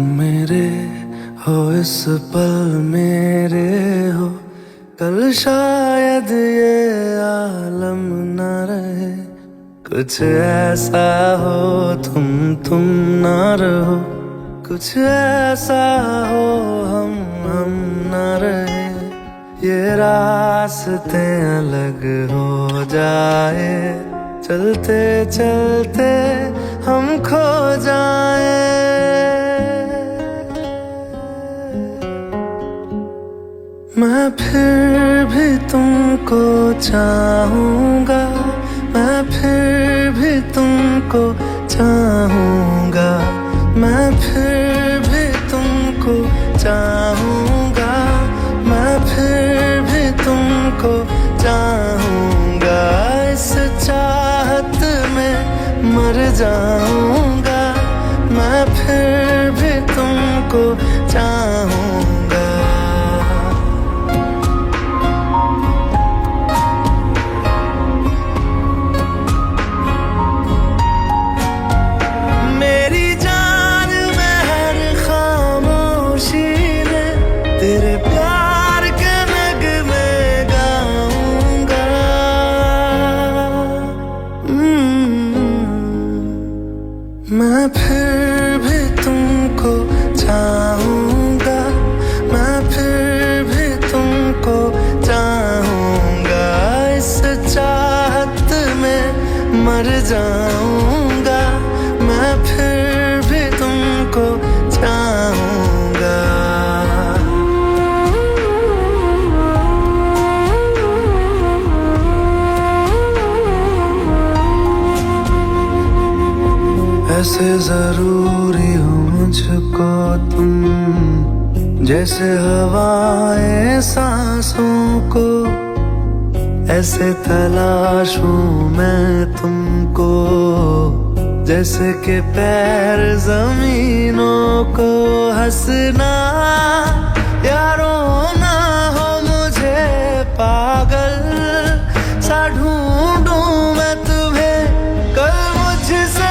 तुम मेरे हो इस पल मेरे हो, कल शायद ये आलम न रहे। कुछ ऐसा हो तुम ना रहो, कुछ ऐसा हो हम ना रहे। ये रास्ते अलग हो जाए, चलते चलते हम खो जाए। मैं फिर भी तुमको चाहूँगा, मैं फिर भी तुमको चाहूँगा, मैं फिर भी तुमको चाहूँगा, मैं फिर भी तुमको चाहूँगा। इस चाहत में मर जाऊँगा, मैं फिर भी तुमको चाहूँगा। तेरे प्यार के नगमे गाऊंगा। मैं फिर भी तुमको चाहूँगा, मैं फिर भी तुमको चाहूँगा। इस चाहत में मर जाऊँगा, मैं फिर भी तुमको चाहूँगा। ऐसे जरूरी हो मुझको तुम, जैसे हवाएं सांसों को। ऐसे तलाशूं मैं तुमको, जैसे कि पैर जमीनों को। हंसना या रोना हो मुझे पागल सा ढूंढूं मैं तुम्हें। कल मुझसे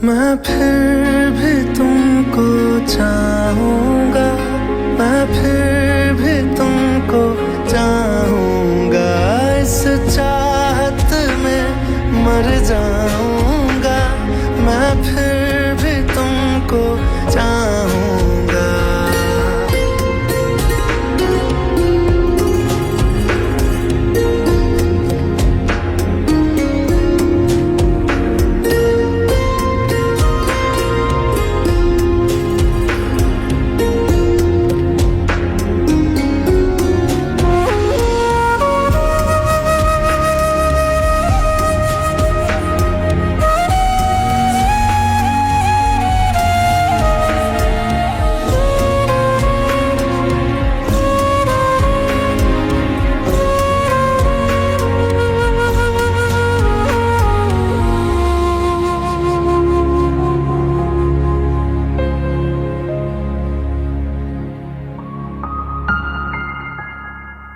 मैं फिर भी तुमको चाहूँगा, मैं फिर भी तुमको चाहूँगा। इस चाहत में मर जाऊँगा, मैं फिर भी तुमको चाहूँगा।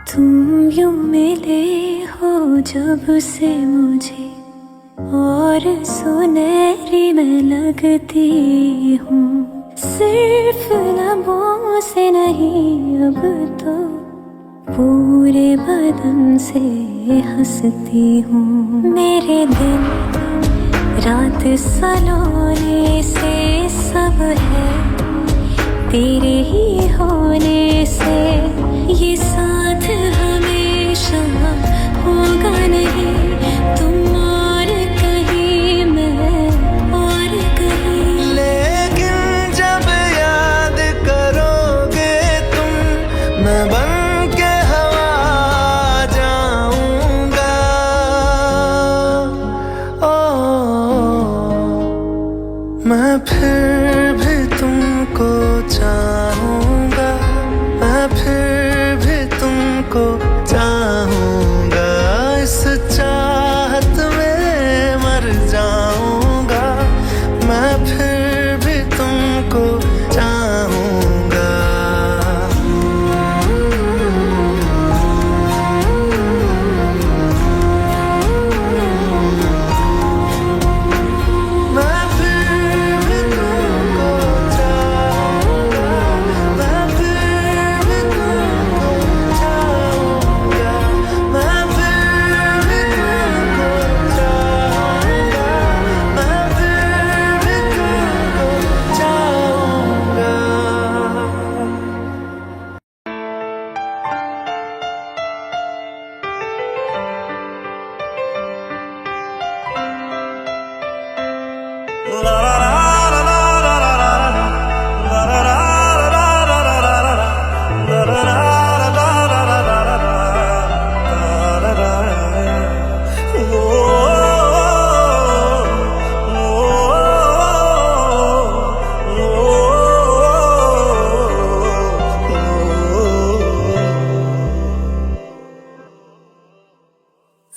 तुम यूं मिले हो जब से मुझे, और सुनहरी मैं लगती हूँ। सिर्फ लबों से नहीं अब तो पूरे बदन से हंसती हूँ। मेरे दिन रात सलोने से सब है तेरे ही होने से। ये साथ हमेशा होगा नहीं, तुम और कहीं मैं और कहीं। लेकिन जब याद करोगे तुम, मैं बन के हवा जाऊंगा। मैं फिर भी तुमको चाहूँ।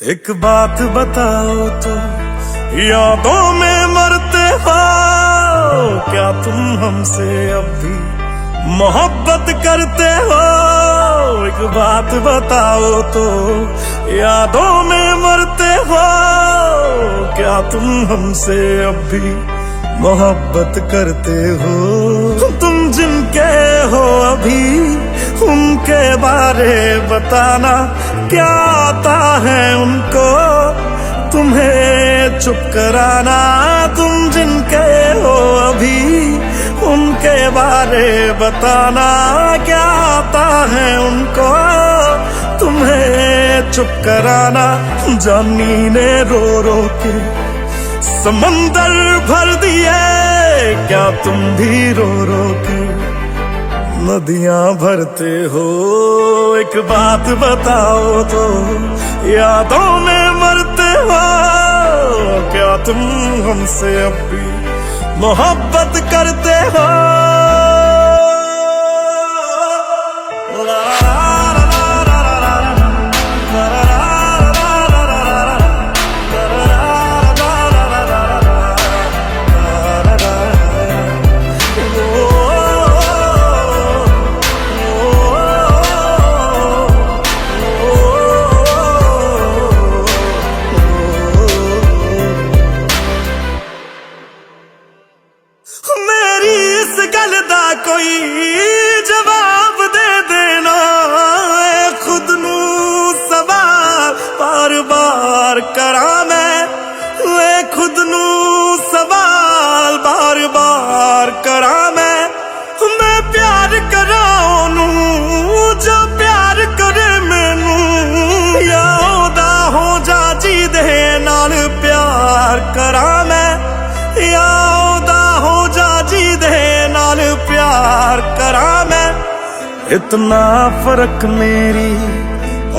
एक बात बताओ तो, यादों में मरते हो क्या तुम हमसे अब भी मोहब्बत करते हो? एक बात बताओ तो, यादों में मरते हो क्या तुम हमसे अब भी मोहब्बत करते हो? तुम जिनके हो अभी उनके बारे बताना, क्या आता है उनको तुम्हें चुप कराना? तुम जिनके हो अभी उनके बारे बताना, क्या आता है उनको तुम्हें चुप कराना? जानी ने रो रो के समंदर भर दिए, क्या तुम भी रो रो के नदियां भरते हो? एक बात बताओ तो, यादों में मरते हो क्या तुम हमसे अब भी मोहब्बत करते हो? मेरी इस गल दा कोई जवाब दे देना, खुद नू सवाल बार बार करा मैं, खुद नू सवाल बार बार करा मैं प्यार करा ओनू जो प्यार करे मैनू, या ओदा हो जा जी दे नाल प्यार करा मैं, या हो जा जी दे नाल प्यार करा मैं। इतना फर्क मेरी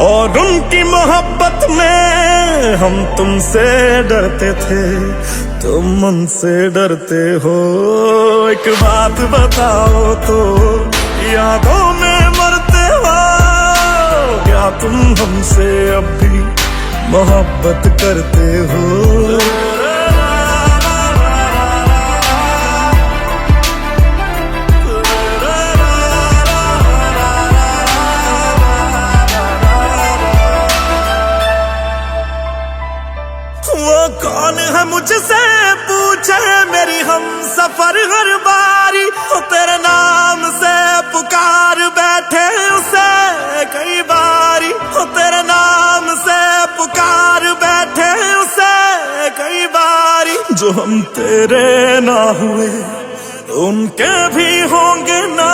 और उनकी मोहब्बत में, हम तुमसे डरते थे तुम उनसे डरते हो। एक बात बताओ तो, यादों में मरते हो क्या तुम हमसे अब भी मोहब्बत करते हो? कौन है मुझसे पूछे मेरी हम सफर हर बारी, तेरे नाम से पुकार बैठे उसे कई बारी, तेरे नाम से पुकार बैठे उसे कई बारी। जो हम तेरे ना हुए उनके भी होंगे ना,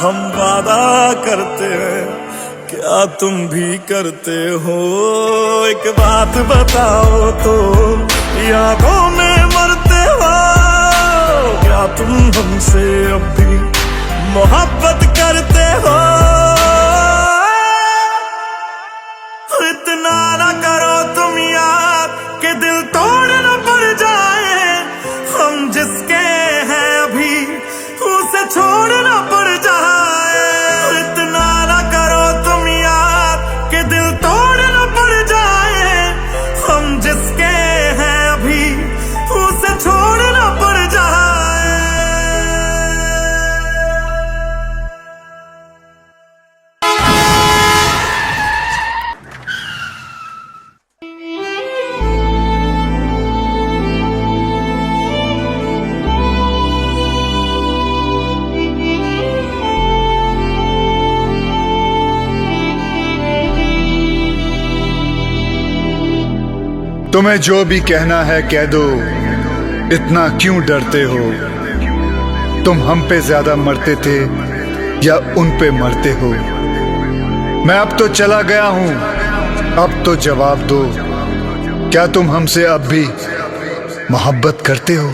हम वादा करते हैं क्या तुम भी करते हो? एक बात बताओ तो, यादों में मरते हो क्या तुम हमसे अब भी मोहब्बत करते हो? इतना ना करो तुम याद कि दिल तोड़ न पड़ जाए, हम जिसके हैं अभी उसे छोड़ न पड़ जाए। इतना ना करो तुम याद कि दिल तोड़ न पड़ जाए, हम जिसके हैं अभी उसे छोड़ न पड़ जाए। तुम्हें जो भी कहना है कह दो, इतना क्यों डरते हो? तुम हम पे ज्यादा मरते थे या उन पे मरते हो? मैं अब तो चला गया हूं, अब तो जवाब दो, क्या तुम हमसे अब भी मोहब्बत करते हो?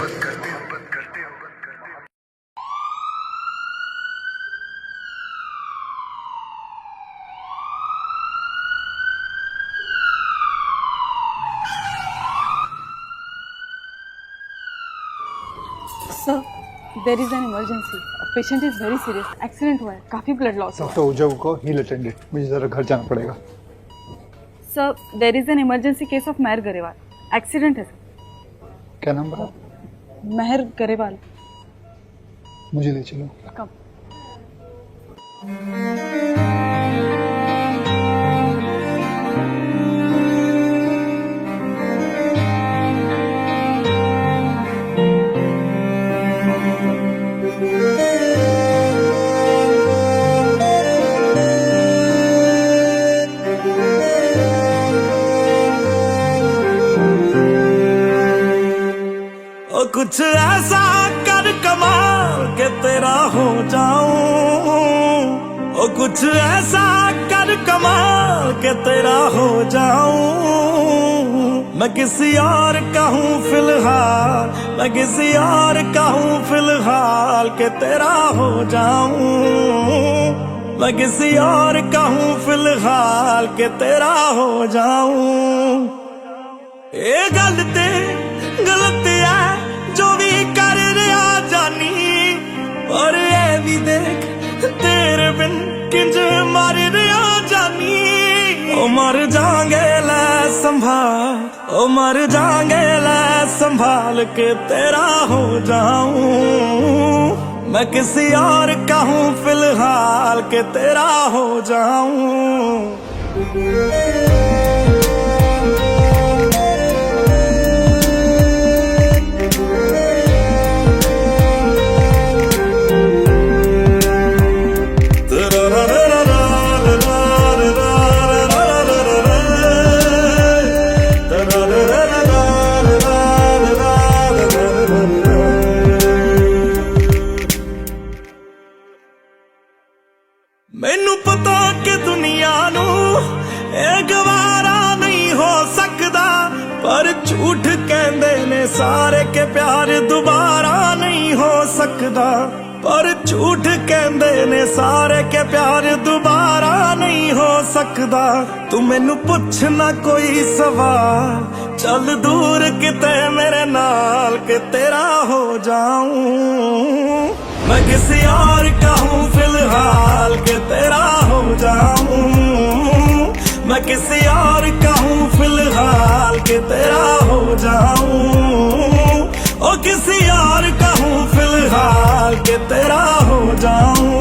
Sir, there is an emergency. A patient is very serious. Accident हुआ है, काफी ब्लड लॉस हुआ है। डॉक्टर उजव को हील अटेंडेड, मुझे जरा घर जाना पड़ेगा। Sir, there is an emergency case of Meher Garewal. Accident है sir. क्या नाम बता? Meher Garewal. मुझे ले चलो। Come. ओ कुछ ऐसा कर कमाल के तेरा हो जाऊं, ओ कुछ ऐसा कर कमाल के तेरा हो जाऊं। मैं किसी और का हूँ फिलहाल, मैं किसी और का हूँ फिलहाल के तेरा हो जाऊं। मैं किसी और का हूँ फिलहाल के तेरा हो जाऊं। ये गलत है जो भी कर रहा जानी, और ये भी देख तेरे बिन किंज मर रहा जानी। ओ मर जाएंगे ले संभाल, ओ मर जाएंगे ले संभाल के तेरा हो जाऊं। मैं किसी और का हूँ फिलहाल के तेरा हो जाऊं। मैनू पता कि दुनिया नू ये गवारा नहीं हो सकदा, पर झूठ कहंदे ने सारे के प्यार दोबारा नहीं हो सकदा। पर झूठ कहंदे ने सारे के प्यार दोबारा नहीं हो सकदा। तू मैनू पुछ ना कोई सवाल, चल दूर किते मेरे नाल के तेरा हो जाऊं। मैं किसी और का हूँ फिलहाल के तेरा हो जाऊं। मैं किसी और का हूँ फिलहाल के तेरा हो जाऊं। ओ किसी और का हूँ फिलहाल के तेरा हो जाऊं।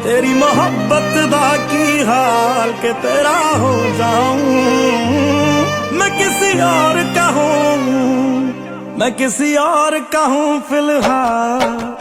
तेरी मोहब्बत दा की हाल के तेरा हो जाऊं। मैं किसी और का हूँ, मैं किसी और का हूँ फिलहाल।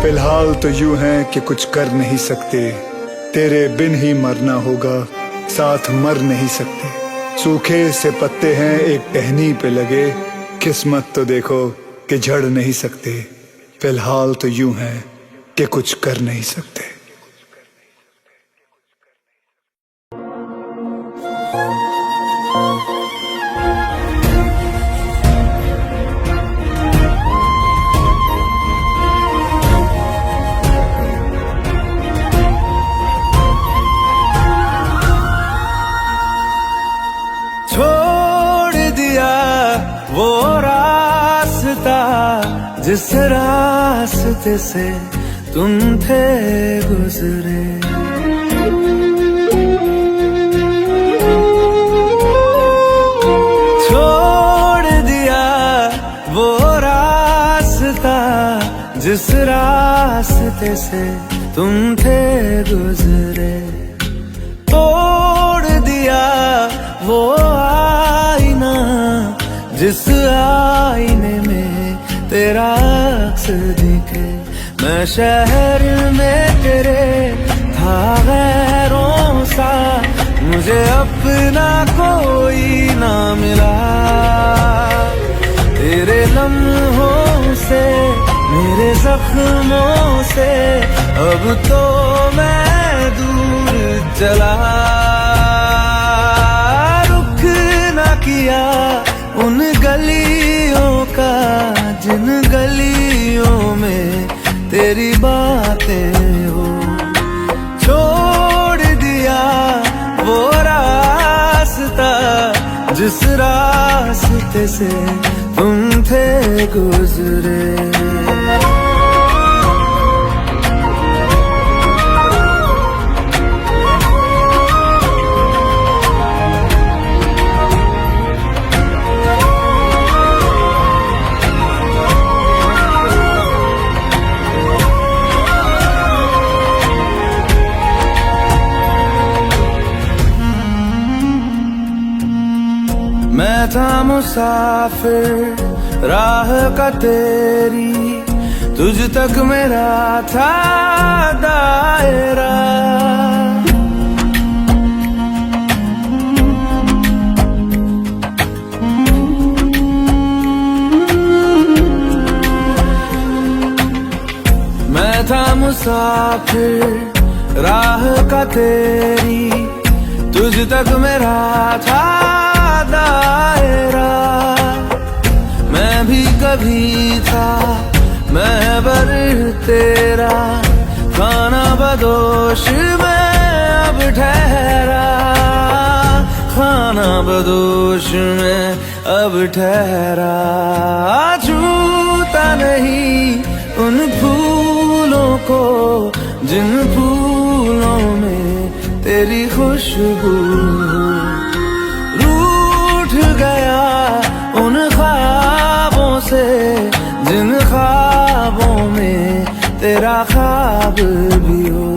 फिलहाल तो यूं है कि कुछ कर नहीं सकते, तेरे बिन ही मरना होगा, साथ मर नहीं सकते। सूखे से पत्ते हैं एक टहनी पे लगे, किस्मत तो देखो कि झड़ नहीं सकते। फिलहाल तो यूं है कि कुछ कर नहीं सकते। छोड़ दिया वो रास्ता जिस रास्ते से तुम थे गुजरे। छोड़ दिया वो रास्ता जिस रास्ते से तुम थे गुजरे। तोड़ दिया वो आईना जिस आईने में तेरा अक्स दिखे। मैं शहर में तेरे था गैरों सा, मुझे अपना कोई ना मिला। तेरे लम्हों से मेरे जख्मों से अब तो मैं दूर चला। रुख ना किया उन गलियों का जिन गलियों में तेरी बातें हो। छोड़ दिया वो रास्ता जिस रास्ते से तुम थे गुजरे। मैं था मुसाफिर राह का तेरी, तुझ तक मेरा था दायरा। मैं था मुसाफिर राह का तेरी, तुझ तक मेरा था दायरा। मैं भी कभी था महबर तेरा, खाना बदोश में अब ठहरा। खाना बदोश में अब ठहरा। छूता नहीं उन फूलों को जिन फूलों में तेरी खुशबू। गया उन ख्वाबों से जिन ख्वाबों में तेरा ख्वाब भी हो।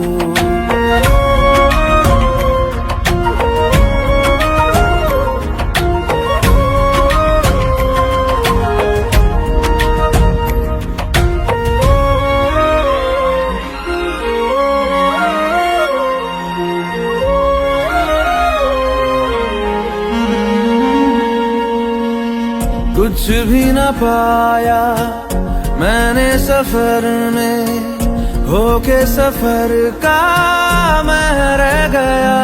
कुछ भी न पाया मैंने सफर में, होके सफर का मैं रह गया।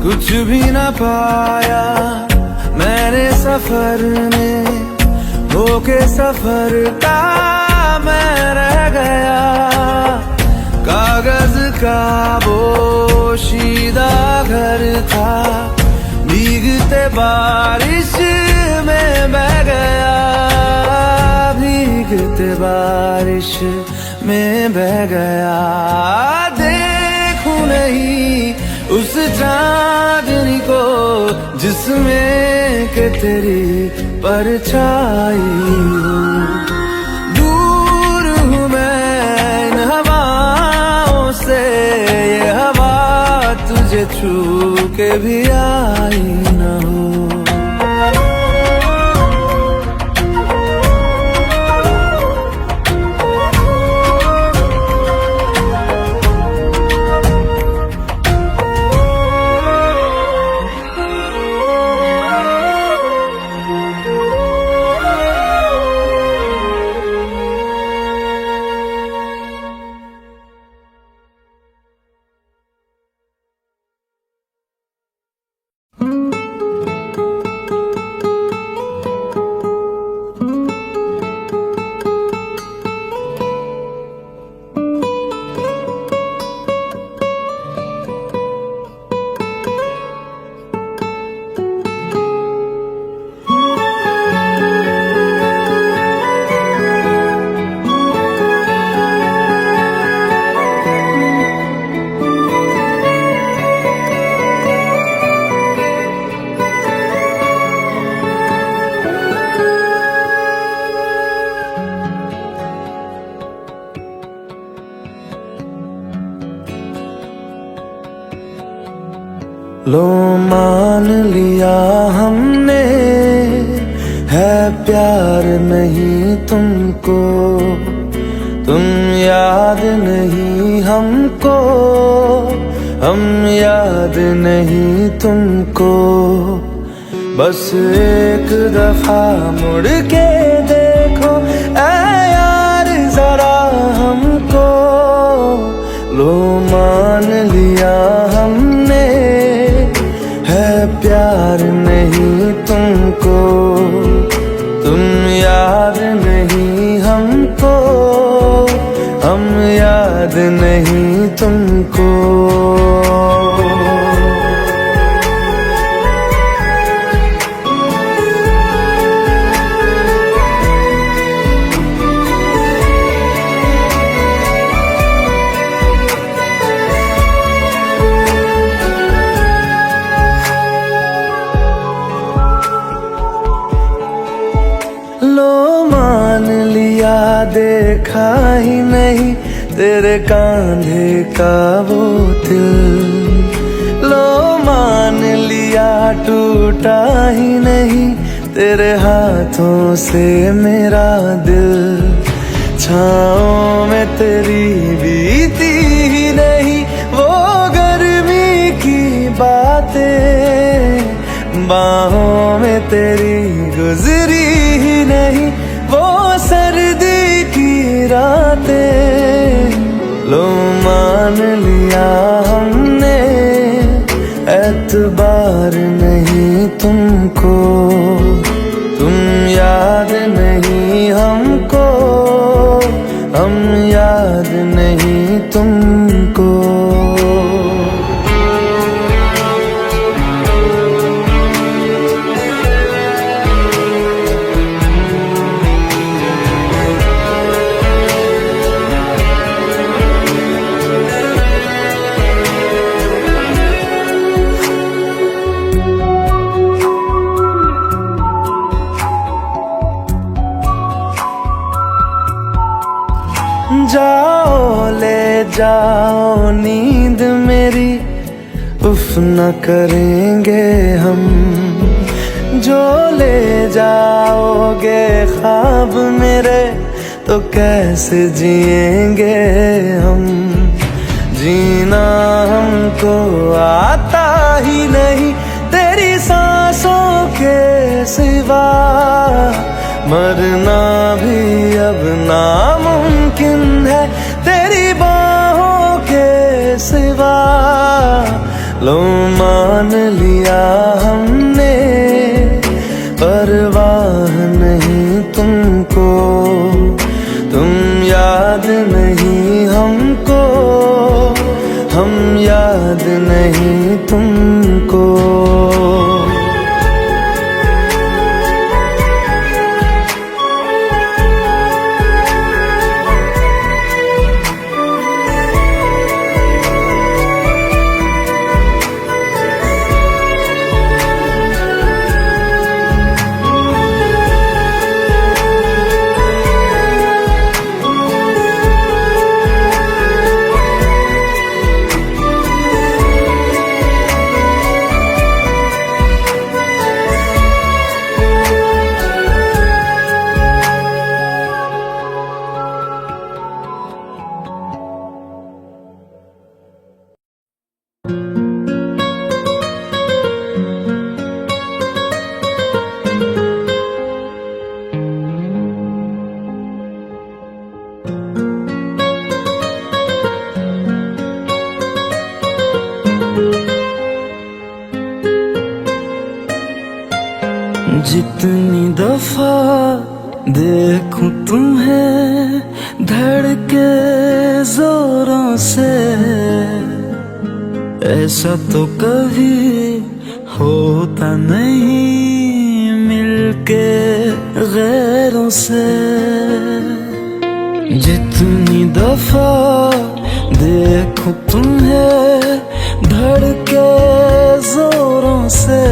कुछ भी न पाया मैंने सफर में, होके सफर का मैं रह गया। कागज का पोशीदा घर था, भीगते बारिश में बह गया। भीगते बारिश में बह गया। देखूं नहीं उस चांदनी को जिसमें के तेरी परछाई हो। ये हवा तुझे छू के भी आई न हो। लो मान लिया हमने है प्यार नहीं तुमको, तुम याद नहीं हमको, हम याद नहीं तुमको। बस एक दफा मुड़ के देखो ऐ यार जरा हमको, लो मान लिया हमने है प्यार नहीं तुमको, तुम याद नहीं हमको, हम याद नहीं तुमको। देखा ही नहीं तेरे कांधे का वो दिल, लो मान लिया टूटा ही नहीं तेरे हाथों से मेरा दिल। छाँव में तेरी बीती ही नहीं वो गर्मी की बातें, बाहों में तेरी गुजरी ही नहीं वो सर्दी की रातें। लो मान लिया हमने एतबार नहीं तुमको, तुम याद नहीं हमको, हम याद नहीं तुमको। जाओ ले जाओ नींद मेरी, उफ न करेंगे हम, जो ले जाओगे ख्वाब मेरे तो कैसे जिएंगे हम। जीना हमको आता ही नहीं तेरी सांसों के सिवा, मरना भी अब नामुमकिन है तेरी बाहों के सिवा। लो मान लिया हमने परवाह नहीं तुमको, तुम याद नहीं हमको, हम याद नहीं तुमको। जितनी दफा देखूं तुम्हें धड़के जोरों से, ऐसा तो कभी होता नहीं मिलके गैरों से। जितनी दफा देखूं तुम्हें धड़के जोरों से,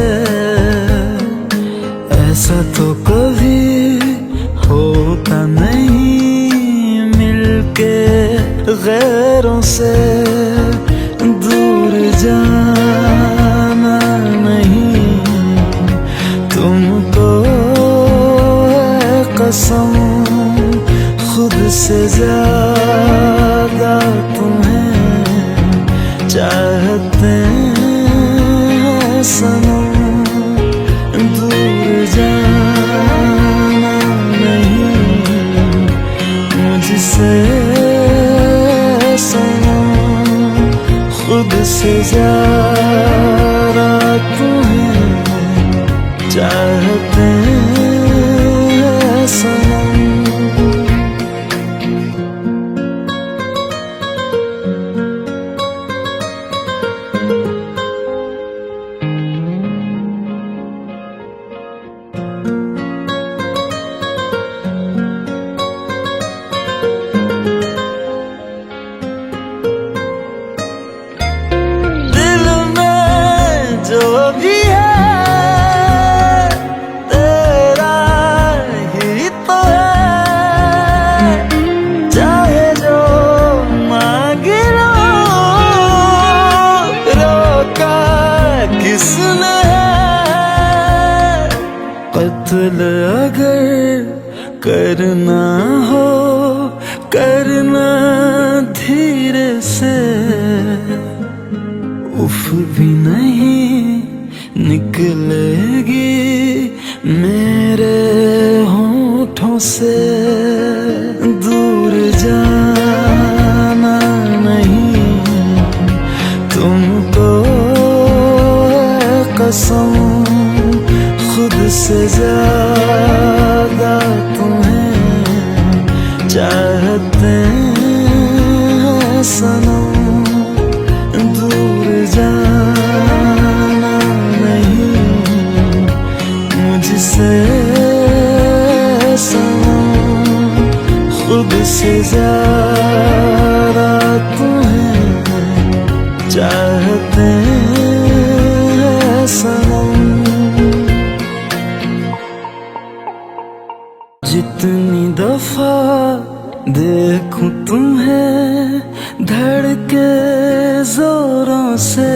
ऐसा तो कभी होता नहीं मिलके गैरों से। दूर जाना से ज्यादा तुम्हें चाहते हैं सनम, दूर जाना नहीं मुझसे सनम, खुद से ज्यादा तुम्हें चाहते हैं सनम। दिल में जो भी है तेरा ही तो है, चाहे जो मांग लो, रोका किसने है। कत्ल अगर करना हो करना धीरे से, उफ भी नहीं निकलेगी मेरे होठों से, दूर जाना नहीं तुमको है कसम, खुद से ज्यादा तुम्हें चाहते हैं सनम, दूर जाना नहीं मुझसे सनम, खुद से ज्यादा तुम्हें चाहते हैं सनम। जितनी दफा देखूं तुम्हें धड़के जोरों से,